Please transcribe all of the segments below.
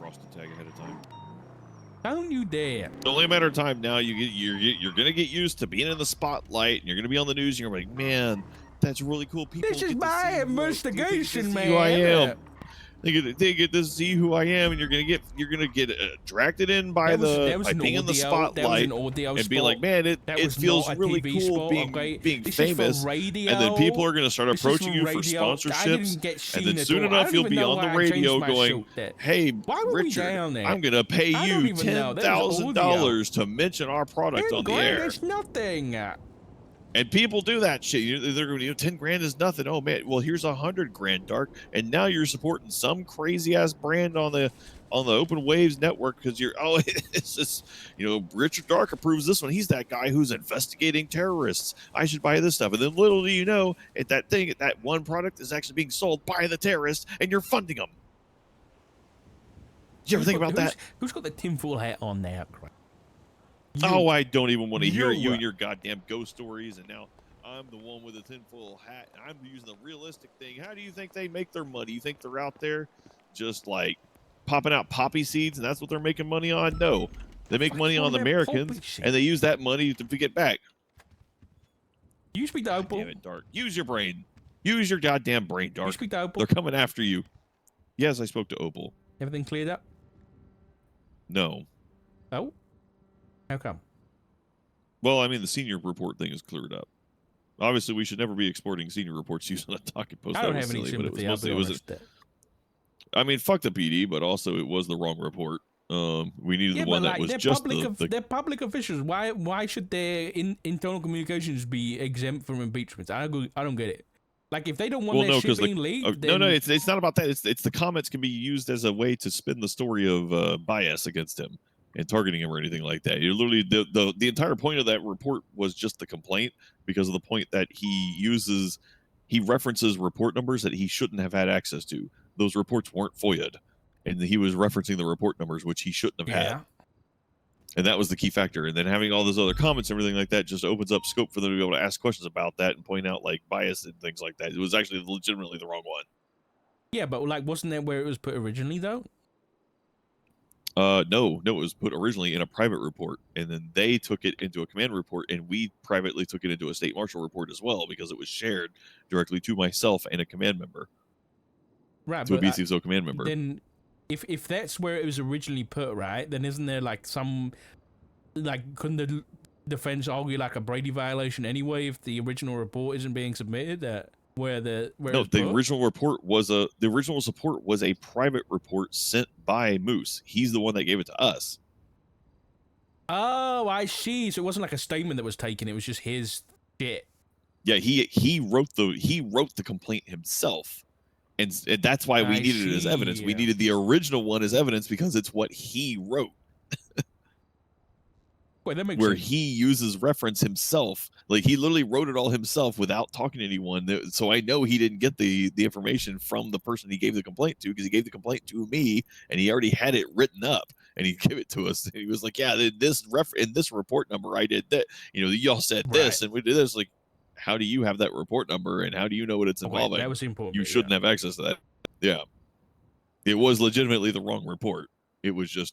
frosted tag ahead of time. Don't you dare. It's only a matter of time now. You're gonna get used to being in the spotlight, and you're gonna be on the news. And you're like, man, that's really cool. People This is get to my see investigation, man. who I am. They get to see who I am, and you're gonna get attracted in by being in the spotlight and being like, man, it feels really cool being famous. Radio. And then people are gonna start approaching you for sponsorships, and then soon enough you'll be on the radio going, hey, Richard, I'm gonna pay you $10,000 to mention our product on the air. That's nothing. And people do that shit. They're going to 10 grand is nothing. Oh man, well here's 100 grand, Dark, and now you're supporting some crazy ass brand on the Open Waves network because it's just Richard Dark approves this one. He's that guy who's investigating terrorists. I should buy this stuff. And then little do you know, that one product is actually being sold by the terrorists, and you're funding them. Did you ever think about that? Who's got the tinfoil hat on now, Craig? Oh, I don't even want to hear you and your goddamn ghost stories. And now I'm the one with a tinfoil hat. And I'm using the realistic thing. How do you think they make their money? You think they're out there just like popping out poppy seeds and that's what they're making money on? No. They make money on the Americans and they use that money to get back. You speak to Opal. Damn it, Dark. Use your brain. Use your goddamn brain, Dark. You speak to Opal. They're coming after you. Yes, I spoke to Opal. Everything cleared up? No. Oh? How come? Well, I mean, the senior report thing is cleared up. Obviously, we should never be exporting senior reports using a talking post. I don't have any sympathy. I mean, fuck the PD, but also it was the wrong report. We needed the one that was just they're public officials. Why should their internal communications be exempt from impeachment? I don't get it. Like, if they don't want their shit being leaked, then... No, it's not about that. It's the comments can be used as a way to spin the story of bias against him and targeting him or anything like that. You're literally the entire point of that report was just the complaint because of the point that he references report numbers that he shouldn't have had access to. Those reports weren't FOIA'd, and he was referencing the report numbers which he shouldn't have had. And that was the key factor. And then having all those other comments and everything like that just opens up scope for them to be able to ask questions about that and point out like bias and things like that. It was actually legitimately the wrong one. Yeah, but like, wasn't that where it was put originally though? No, it was put originally in a private report, and then they took it into a command report, and we privately took it into a state marshal report as well because it was shared directly to myself and a command member. Right, to a BCSO command member. Then, if that's where it was originally put, right, then isn't there like some, like, couldn't the defense argue like a Brady violation anyway if the original report isn't being submitted? The original report was a private report sent by Moose. He's the one that gave it to us. Oh, I see. So it wasn't like a statement that was taken. It was just his shit. Yeah, he wrote the complaint himself, and that's why we needed it as evidence. We needed the original one as evidence because it's what he wrote. Wait, that makes where sense. he uses reference himself. Like, he literally wrote it all himself without talking to anyone. So I know he didn't get the information from the person he gave the complaint to, because he gave the complaint to me and he already had it written up and he gave it to us. And he was like, yeah, in this report number, I did that. Y'all said this and we did this. Like, how do you have that report number and how do you know what it's involving? That was important. You shouldn't have access to that. Yeah. It was legitimately the wrong report. It was just,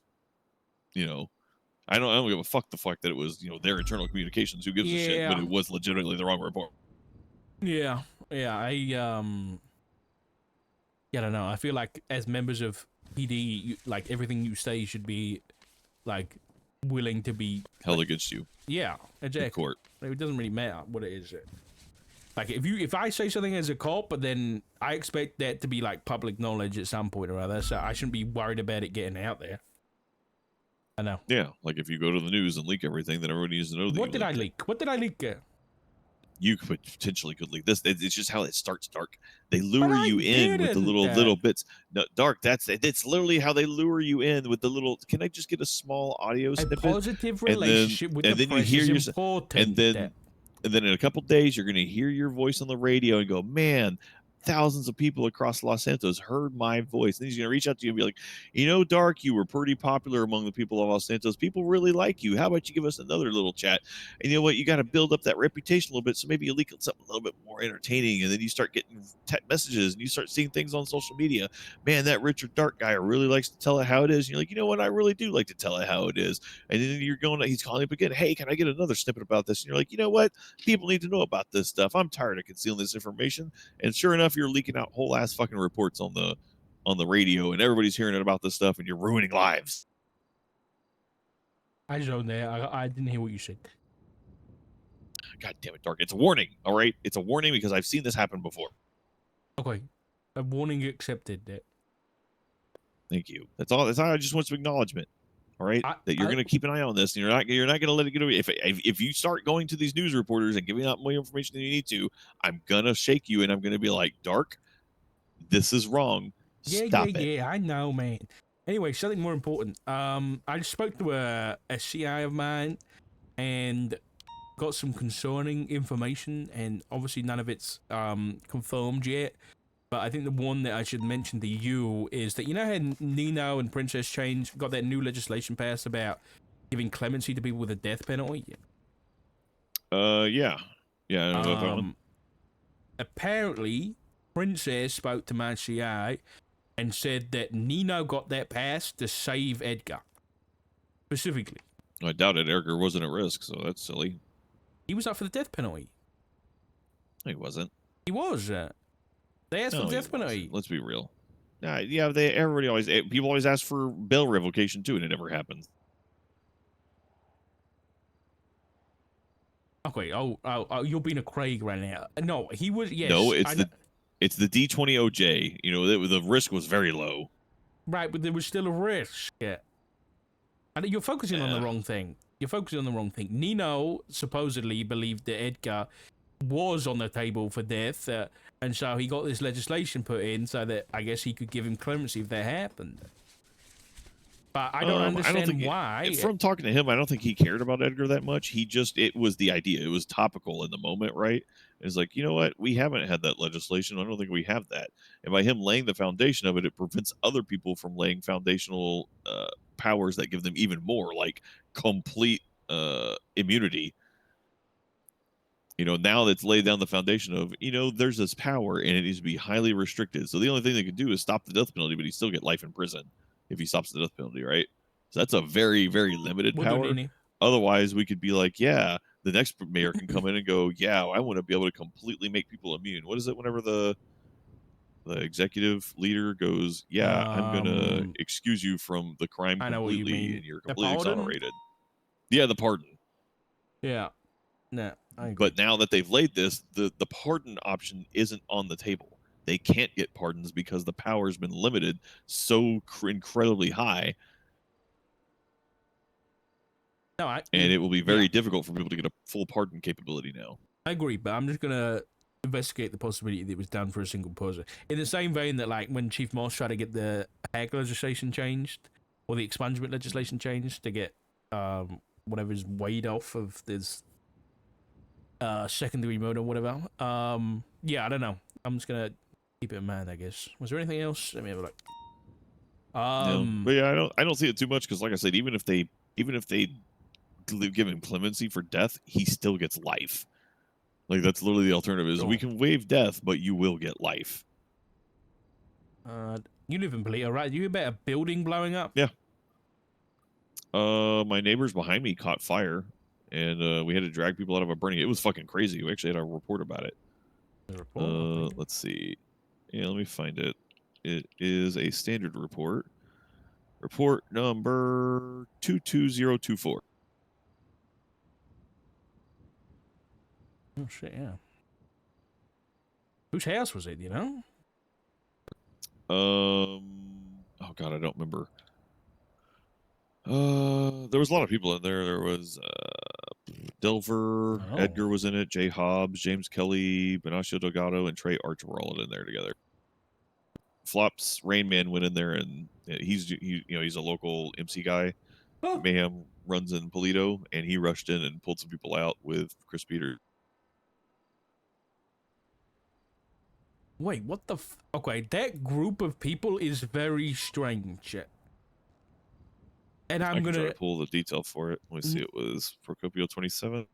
I don't give a fuck the fact that it was, their internal communications. Who gives a shit? But it was legitimately the wrong report. Yeah. I don't know. I feel like as members of PD, like everything you say should be like willing to be held against you. Yeah, exactly. In court. It doesn't really matter what it is. Like if I say something as a cop, but then I expect that to be like public knowledge at some point or other, so I shouldn't be worried about it getting out there. I know. Yeah, like if you go to the news and leak everything, then everyone needs to know. What did I leak? What did I leak? You potentially could leak this. It's just how it starts, Dark. They lure you in with the little bits. No, Dark. It's literally how they lure you in with the little. Can I just get a small audio snippet? A positive relationship with the press is important. And then in a couple days, you're going to hear your voice on the radio and go, man, thousands of people across Los Santos heard my voice. And he's going to reach out to you and be like, you know, Dark, you were pretty popular among the people of Los Santos. People really like you. How about you give us another little chat? And you know what? You got to build up that reputation a little bit. So maybe you leak something a little bit more entertaining. And then you start getting messages and you start seeing things on social media. Man, that Richard Dark guy really likes to tell it how it is. And you're like, you know what? I really do like to tell it how it is. And then he's calling up again. Hey, can I get another snippet about this? And you're like, you know what? People need to know about this stuff. I'm tired of concealing this information. And sure enough, you're leaking out whole ass fucking reports on the radio, and everybody's hearing about this stuff, and you're ruining lives. I zoned there. I didn't hear what you said. God damn it, Dark. It's a warning, all right? It's a warning because I've seen this happen before. Okay. A warning accepted. Thank you. That's all. I just want some acknowledgement. All right, that you're going to keep an eye on this, and you're not going to let it get away. If you start going to these news reporters and giving out more information than you need to, I'm going to shake you, and I'm going to be like, Dark, this is wrong. Stop it. Yeah. I know, man. Anyway, something more important. I spoke to a CI of mine, and got some concerning information, and obviously none of it's confirmed yet. But I think the one that I should mention to you is that, you know how Nino and Princess Change got that new legislation passed about giving clemency to people with a death penalty? Yeah. I don't know about that one. Apparently, Princess spoke to my CI and said that Nino got that passed to save Edgar. Specifically. I doubt it. Edgar wasn't at risk, so that's silly. He was up for the death penalty. He wasn't. He was. They asked for the death penalty. Let's be real. Yeah, people always ask for bail revocation too, and it never happens. Okay. Oh, you're being a Craig right now. No, he was. Yes. No, it's the D20OJ. You know, the risk was very low. Right, but there was still a risk. Yeah. I think you're focusing on the wrong thing. Nino supposedly believed that Edgar was on the table for death, and so he got this legislation put in so that I guess he could give him clemency if that happened. But I don't understand why. From talking to him, I don't think he cared about Edgar that much. It was the idea. It was topical in the moment, right? It's like, you know what? We haven't had that legislation. I don't think we have that. And by him laying the foundation of it, it prevents other people from laying foundational powers that give them even more, like complete immunity. You know, now that's laid down the foundation of, you know, there's this power and it needs to be highly restricted. So the only thing they could do is stop the death penalty, but he still get life in prison if he stops the death penalty, right? So that's a very, very limited power. Otherwise, we could be like, yeah, the next mayor can come in and go, yeah, I want to be able to completely make people immune. What is it whenever the executive leader goes, yeah, I'm going to excuse you from the crime completely and you're completely exonerated. Yeah, the pardon. Yeah. No, but now that they've laid this, the pardon option isn't on the table. They can't get pardons because the power's been limited so incredibly high. And it will be very difficult for people to get a full pardon capability now. I agree, but I'm just going to investigate the possibility that it was done for a single person. In the same vein that, like, when Chief Moss tried to get the hack legislation changed, or the expungement legislation changed to get whatever's weighed off of this secondary murder or whatever. Yeah, I don't know. I'm just going to keep it in mind, I guess. Was there anything else? Let me have a look. No. But yeah, I don't see it too much because, like I said, even if they give him clemency for death, he still gets life. Like, that's literally the alternative is we can waive death, but you will get life. You live in Polito, right? You hear about a building blowing up? Yeah. My neighbors behind me caught fire, and we had to drag people out of a burning. It was fucking crazy. We actually had a report about it. Let's see. Yeah, let me find it. It is a standard report. Report number 22024. Oh, shit, yeah. Whose house was it, you know? Oh, God, I don't remember. There was a lot of people in there. There was Delver, Edgar was in it, Jay Hobbs, James Kelly, Benicio Delgado, and Trey Archer were all in there together. Flops Rain Man went in there, and he's a local MC guy. Oh. Mayhem runs in Polito, and he rushed in and pulled some people out with Chris Peters. Wait, what the? Okay, that group of people is very strange. And I I'm can try gonna to pull the detail for it. Let me see. It was Procopio 27.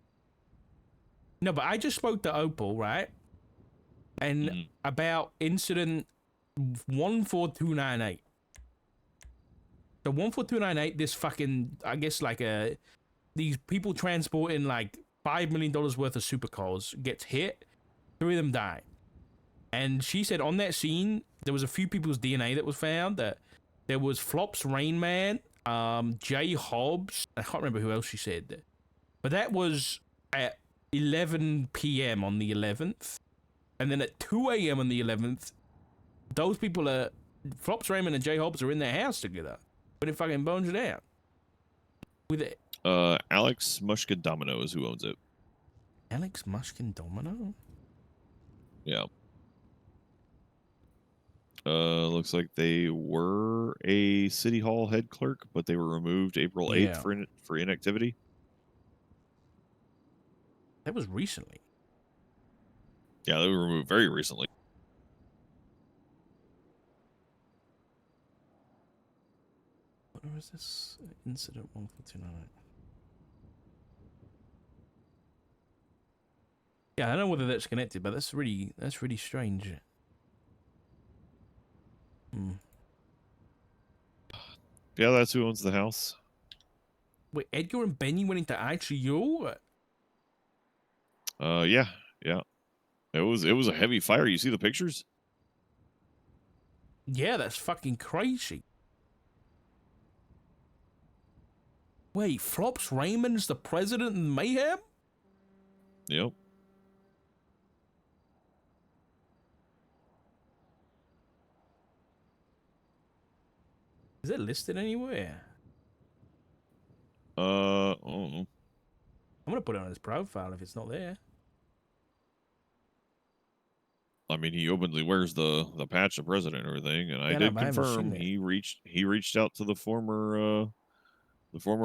no, but I just spoke to Opal, right? And Mm-hmm. about incident 14298. So 14298, this fucking, I guess like these people transporting like $5 million worth of supercars gets hit, 3 of them die. And she said on that scene, there was a few people's DNA that was found. That there was Flops Rain Man, Jay Hobbs. I can't remember who else she said. But that was at 11 p.m. on the 11th. And then at 2 a.m. on the 11th, those people are Flops Raymond and Jay Hobbs are in their house together. But it fucking bones it out. With it. Alex Mushkin Domino is who owns it. Alex Mushkin Domino? Yeah. Looks like they were a city hall head clerk, but they were removed April 8th Yeah. for inactivity. That was recently. Yeah, they were removed very recently. What was this? Incident 149. Yeah, I don't know whether that's connected, but that's really strange. Hmm. Yeah, that's who owns the house. Wait, Edgar and Benny went into ICU? Yeah, yeah. It was a heavy fire. You see the pictures? Yeah, that's fucking crazy. Wait, Flops Raymond's the president in Mayhem? Yep. Is it listed anywhere? I don't know. I'm gonna put it on his profile if it's not there. I mean, he openly wears the patch of president and everything, and I Yeah, no, did but I haven't seen confirm it. he reached out to the former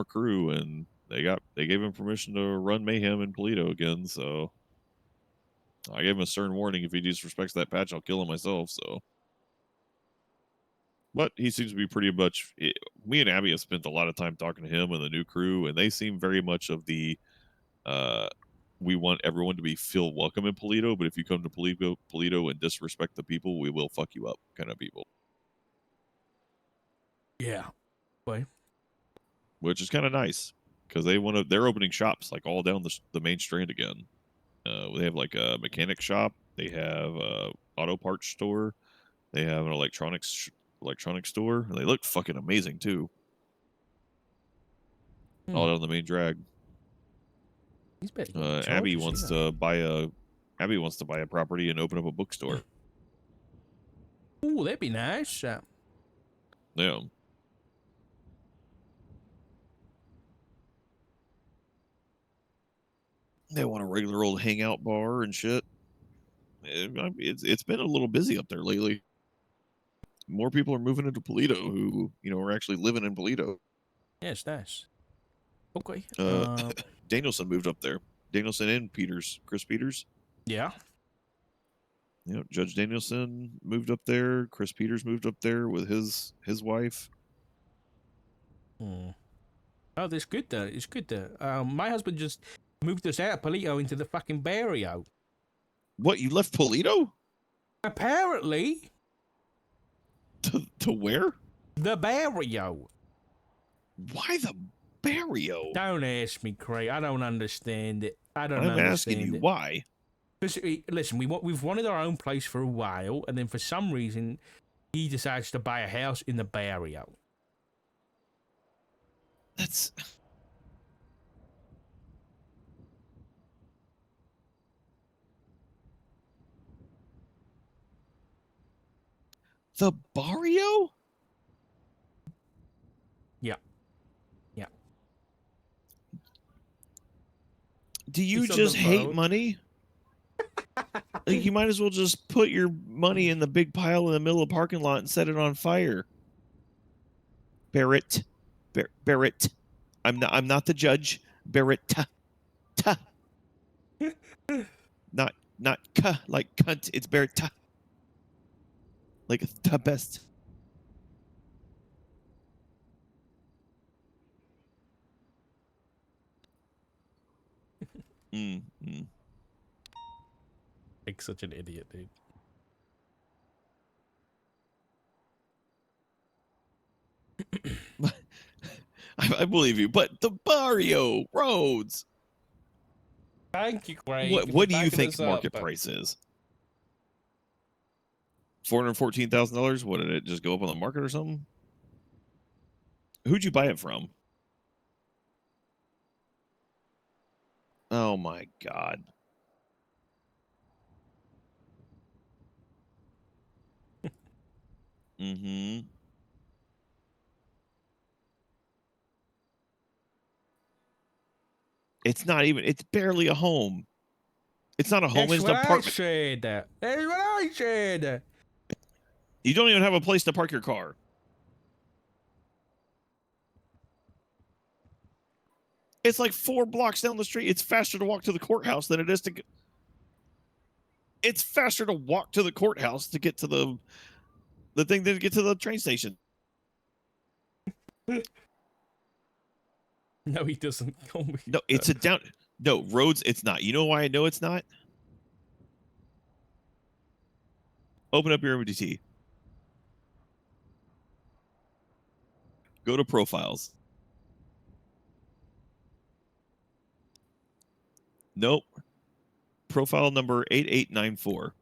crew, and they gave him permission to run mayhem in Polito again. So I gave him a stern warning: if he disrespects that patch, I'll kill him myself. So, but he seems to be pretty much. Me and Abby have spent a lot of time talking to him and the new crew, and they seem very much of the we want everyone to feel welcome in Polito, but if you come to Polito and disrespect the people, we will fuck you up kind of people. Yeah. Wait. Which is kind of nice because they're opening shops like all down the main strand again. They have like a mechanic shop, they have a auto parts store, they have an electronics store. They look fucking amazing too. All down the main drag. He's better get Abby charges, wants to buy a property and open up a bookstore. Ooh, that'd be nice. Yeah. They want a regular old hangout bar and shit. It's been a little busy up there lately. More people are moving into Polito who are actually living in Polito. Yeah, it's nice. Okay. Danielson moved up there. Danielson and Chris Peters. Yeah. Judge Danielson moved up there. Chris Peters moved up there with his wife. Oh, that's good though. It's good though. My husband just moved us out of Polito into the fucking barrio. What, you left Polito? Apparently. To where? The barrio. Why the barrio? Don't ask me, Craig. I don't understand it. I'm asking you why. Listen, we've wanted our own place for a while, and then for some reason, he decides to buy a house in the barrio. That's... The barrio? Yeah. Yeah. Do you just hate money? Like, you might as well just put your money in the big pile in the middle of the parking lot and set it on fire. Barrett. Barrett. I'm not the judge. Barrett. Not like cunt. It's Barrett. Like the best. Like such an idiot, dude. I believe you, but the barrio roads. Thank you, Craig. What do you think market price is? $414,000. What, did it just go up on the market or something? Who'd you buy it from? Oh my God. Mm-hmm. It's not even, it's barely a home. It's not a home, it's an apartment. That's what I said. That's what I said. You don't even have a place to park your car. It's like 4 blocks down the street. It's faster to walk to the courthouse than it is to get. It's faster to walk to the courthouse to get to the thing than to get to the train station. No, he doesn't. No, it's a down. No, roads, it's not. You know why I know it's not? Open up your MDT. Go to profiles. Nope. Profile number 8894.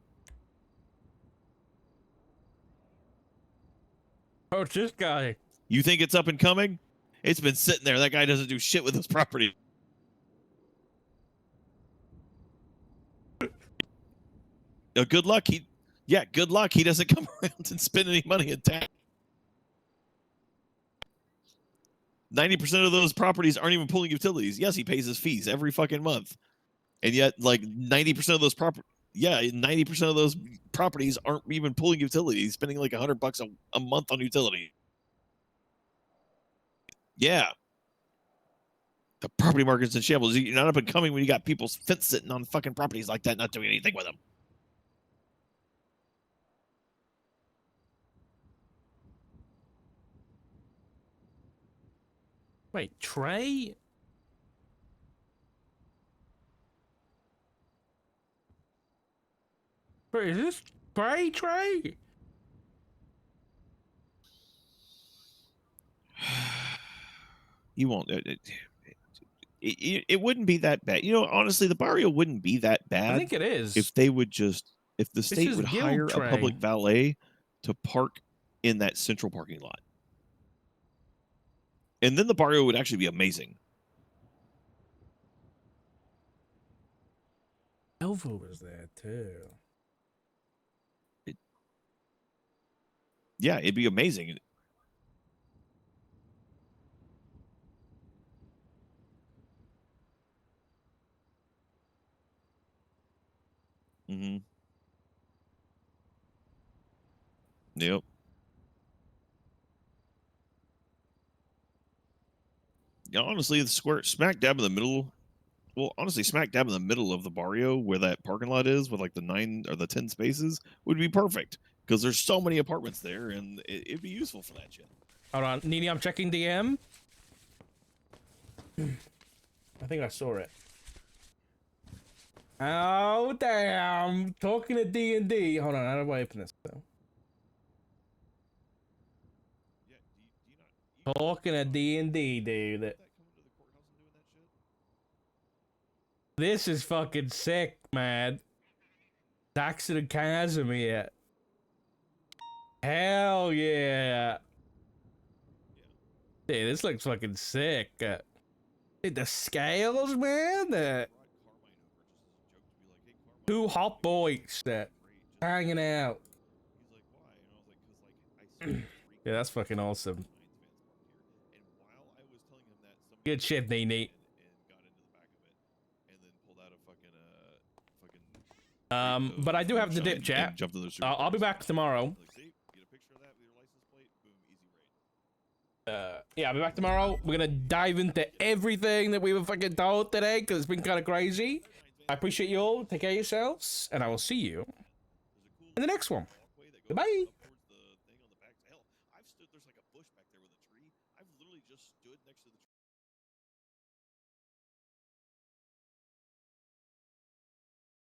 Oh, it's this guy. You think it's up and coming? It's been sitting there. That guy doesn't do shit with his property. Good luck. Good luck. He doesn't come around and spend any money in tax. 90% of those properties aren't even pulling utilities. Yes, he pays his fees every fucking month. And yet, like 90% of those 90% of those properties aren't even pulling utilities, spending like $100 a month on utility. Yeah. The property market's in shambles. You're not up and coming when you got people fence sitting on fucking properties like that, not doing anything with them. Wait, Trey? Wait, is this Trey? You won't. It wouldn't be that bad. You know, honestly, the barrio wouldn't be that bad. I think it is. If they would if the state would hire a public valet to park in that central parking lot. And then the barrio would actually be amazing. Elvo was there too. Yeah, it'd be amazing. Mm-hmm. Yep. Yeah, honestly, the smack dab in the middle. Well, honestly, smack dab in the middle of the barrio where that parking lot is with like the 9 or the 10 spaces would be perfect because there's so many apartments there and it'd be useful for that shit. Hold on, Nini, I'm checking DM. I think I saw it. Oh, damn. Talking to D&D. Hold on, how do I open this though? Talking to D&D, dude. This is fucking sick, man. Daxon and Casimir. Hell yeah. Dude, this looks fucking sick. Dude, the scales, man. 2 hot boys hanging out. Yeah, that's fucking awesome. Good shit, Nene. But I do have the dip, chat. I'll be back tomorrow. Yeah, I'll be back tomorrow. We're gonna dive into everything that we were fucking told today because it's been kind of crazy. I appreciate you all. Take care of yourselves, and I will see you in the next one. Goodbye.